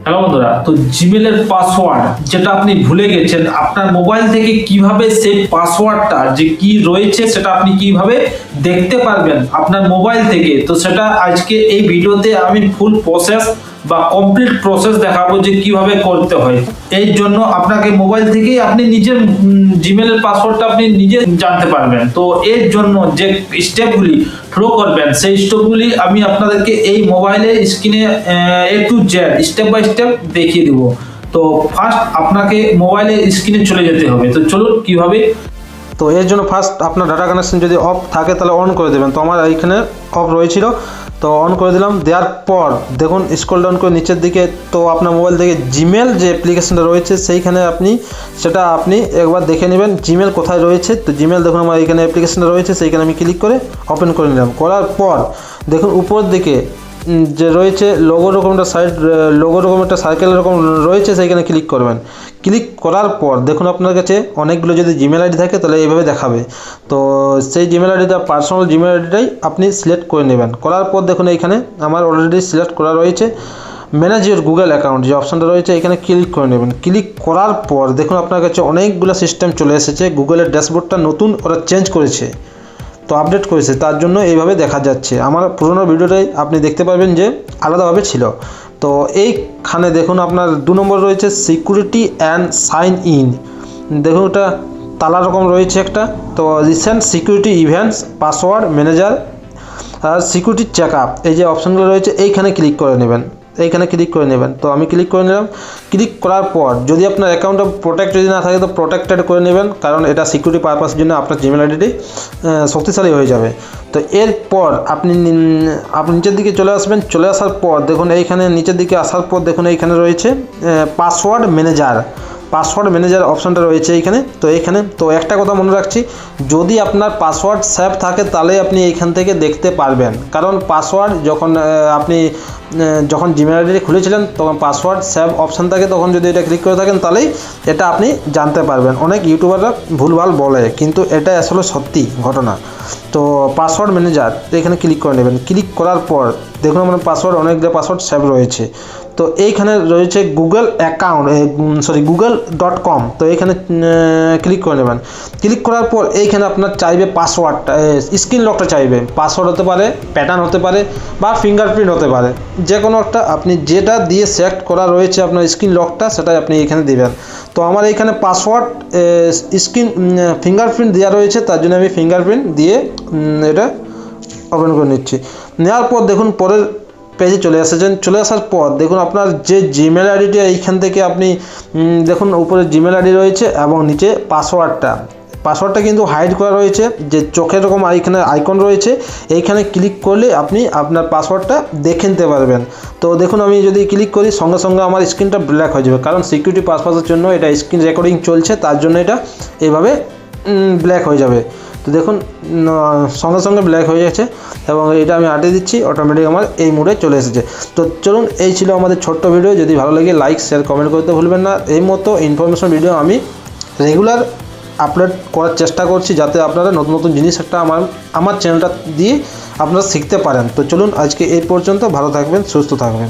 Hello বন্ধুরা, তো জিমেলের password যেটা আপনি ভুলে গেছেন, আপনার মোবাইল থেকে কিভাবে সেই পাসওয়ার্ডটা যে কি রয়েছে সেটা আপনি কিভাবে দেখতে পারবেন আপনার মোবাইল থেকে, তো সেটা আজকে এই ভিডিওতে আমি ফুল প্রসেস বা কমপ্লিট প্রসেস দেখাবো যে কিভাবে করতে হয়। এই জন্য আপনাকে মোবাইল থেকেই আপনি নিজের জিমেলের পাসওয়ার্ডটা আপনি নিজে জানতে পারবেন। তো এর জন্য যে স্টেপগুলি ফলো করবেন সেই স্টেপগুলি আমি আপনাদেরকে এই মোবাইলের স্ক্রিনে A to Z step by step দেখিয়ে দিব। তো ফার্স্ট আপনাকে মোবাইলের স্ক্রিনে চলে যেতে হবে। তো চলুন কিভাবে। তো এর জন্য ফার্স্ট আপনার ডাটা কানেকশন যদি অফ থাকে তাহলে অন করে দেবেন। তো আমার এইখানে অফ রয়েছিল, তো অন করে দিলাম। দেওয়ার পর দেখুন স্ক্রল ডাউন করে নিচের দিকে, তো আপনার মোবাইল থেকে জিমেল যে অ্যাপ্লিকেশনটা রয়েছে সেইখানে আপনি একবার দেখে নেবেন জিমেল কোথায় রয়েছে। তো জিমেল দেখুন আমার এখানে অ্যাপ্লিকেশনটা রয়েছে, সেইখানে আমি ক্লিক করে ওপেন করে নিলাম। করার পর দেখুন উপর দিকে যে রয়েছে লোগো রকম একটা সার্কেল এরকম রয়েছে, সেইখানে ক্লিক করবেন। ক্লিক করার পর দেখুন আপনার কাছে অনেকগুলো যদি জিমেল আইডি থাকে তাহলে এইভাবে দেখাবে। তো সেই জিমেল আইডিটা পার্সোনাল জিমেল আইডিটাই আপনি সিলেক্ট করে নেবেন। করার পর দেখুন এইখানে আমার অলরেডি সিলেক্ট করা রয়েছে ম্যানেজ ইউর গুগল অ্যাকাউন্ট যে অপশানটা রয়েছে, এখানে ক্লিক করে নেবেন। ক্লিক করার পর দেখুন আপনার কাছে অনেকগুলো সিস্টেম চলে এসেছে। গুগলের ড্যাশবোর্ডটা নতুন ওরা চেঞ্জ করেছে, তো আপডেট করেছে, তার জন্য এইভাবে দেখা যাচ্ছে। আমার পুরোনো ভিডিওটাই আপনি দেখতে পারবেন যে আলাদাভাবে ছিল। তো এইখানে দেখুন আপনার 2 নম্বর রয়েছে সিকিউরিটি অ্যান্ড সাইন ইন। দেখুন ওটা তালা রকম রয়েছে একটা। তো recent security events, password manager আর সিকিউরিটি চেক আপ, এই যে অপশানগুলো রয়েছে এইখানে ক্লিক করে নেবেন। তো আমি ক্লিক করে নিলাম। ক্লিক করার পর যদি আপনার অ্যাকাউন্টটা প্রোটেক্ট যদি না থাকে তো প্রোটেক্টেড করে নেবেন, কারণ এটা সিকিউরিটি পারপাসের জন্য আপনার জিমেল আইডিটি শক্তিশালী হয়ে যাবে। তো এরপর আপনি নিচের দিকে চলে আসবেন। চলে আসার পর দেখুন এইখানে নিচের দিকে আসার পর দেখুন এইখানে রয়েছে পাসওয়ার্ড ম্যানেজার অপশানটা রয়েছে এইখানে। তো একটা কথা মনে রাখছি, যদি আপনার পাসওয়ার্ড সেভ থাকে তাহলে আপনি এইখান থেকে দেখতে পারবেন। কারণ পাসওয়ার্ড যখন জিমেল আইডি খুলেছিলেন তখন পাসওয়ার্ড সেভ অপশান থাকে, তখন যদি এটা ক্লিক করে থাকেন তাহলেই এটা আপনি জানতে পারবেন। অনেক ইউটিউবাররা ভুলভাল বলে, কিন্তু এটা আসলে সত্যি ঘটনা। তো পাসওয়ার্ড ম্যানেজার এখানে ক্লিক করে নেবেন। ক্লিক করার পর দেখুন আমার অনেকগুলো পাসওয়ার্ড সেভ রয়েছে। তো এইখানে রয়েছে google.com, তো এইখানে ক্লিক করে নেবেন। ক্লিক করার পর এইখানে আপনার চাইবে পাসওয়ার্ডটা, স্ক্রিন লকটা চাইবে। পাসওয়ার্ড হতে পারে, প্যাটার্ন হতে পারে বা ফিঙ্গারপ্রিন্ট হতে পারে, যে কোনো একটা আপনি যেটা দিয়ে সেট করা রয়েছে আপনার স্ক্রিন লকটা সেটাই আপনি এখানে দিবেন। তো আমার এইখানে পাসওয়ার্ড ফিঙ্গারপ্রিন্ট দেওয়া রয়েছে, তার জন্য আমি ফিঙ্গারপ্রিন্ট দিয়ে এটা ওপেন করে নিচ্ছি। নেওয়ার পর দেখুন পরের পেজে চলে আসার পর দেখুন আপনার যে জিমেল আইডিটা এইখান থেকে আপনি দেখুন উপরে জিমেল আইডি রয়েছে এবং নিচে পাসওয়ার্ডটা কিন্তু হাইড করা রয়েছে, যে চোখের রকম এইখানে আইকন রয়েছে, এইখানে ক্লিক করলে আপনি আপনার পাসওয়ার্ডটা দেখে নিতে পারবেন। তো দেখুন আমি যদি ক্লিক করি সঙ্গে সঙ্গে আমার স্ক্রিনটা ব্ল্যাক হয়ে যাবে, কারণ সিকিউরিটি পারপাসের জন্য এটা স্ক্রিন রেকর্ডিং চলছে, তার জন্য এটা এইভাবে ব্ল্যাক হয়ে যাবে। তো দেখুন সঙ্গে সঙ্গে ব্ল্যাক হয়ে যাচ্ছে এবং এটা আমি আটে দিচ্ছি, অটোমেটিক আমার এই মোডে চলে এসেছে। তো চলুন, এই ছিল আমাদের ছোট্ট ভিডিও। যদি ভালো লাগে লাইক শেয়ার কমেন্ট করতে ভুলবেন না। এই মতো ইনফরমেশন ভিডিও আমি রেগুলার আপলোড করার চেষ্টা করছি, যাতে আপনারা নতুন নতুন জিনিস একটা আমার চ্যানেলটা দিয়ে আপনারা শিখতে পারেন। তো চলুন আজকে এই পর্যন্ত, ভালো থাকবেন, সুস্থ থাকবেন।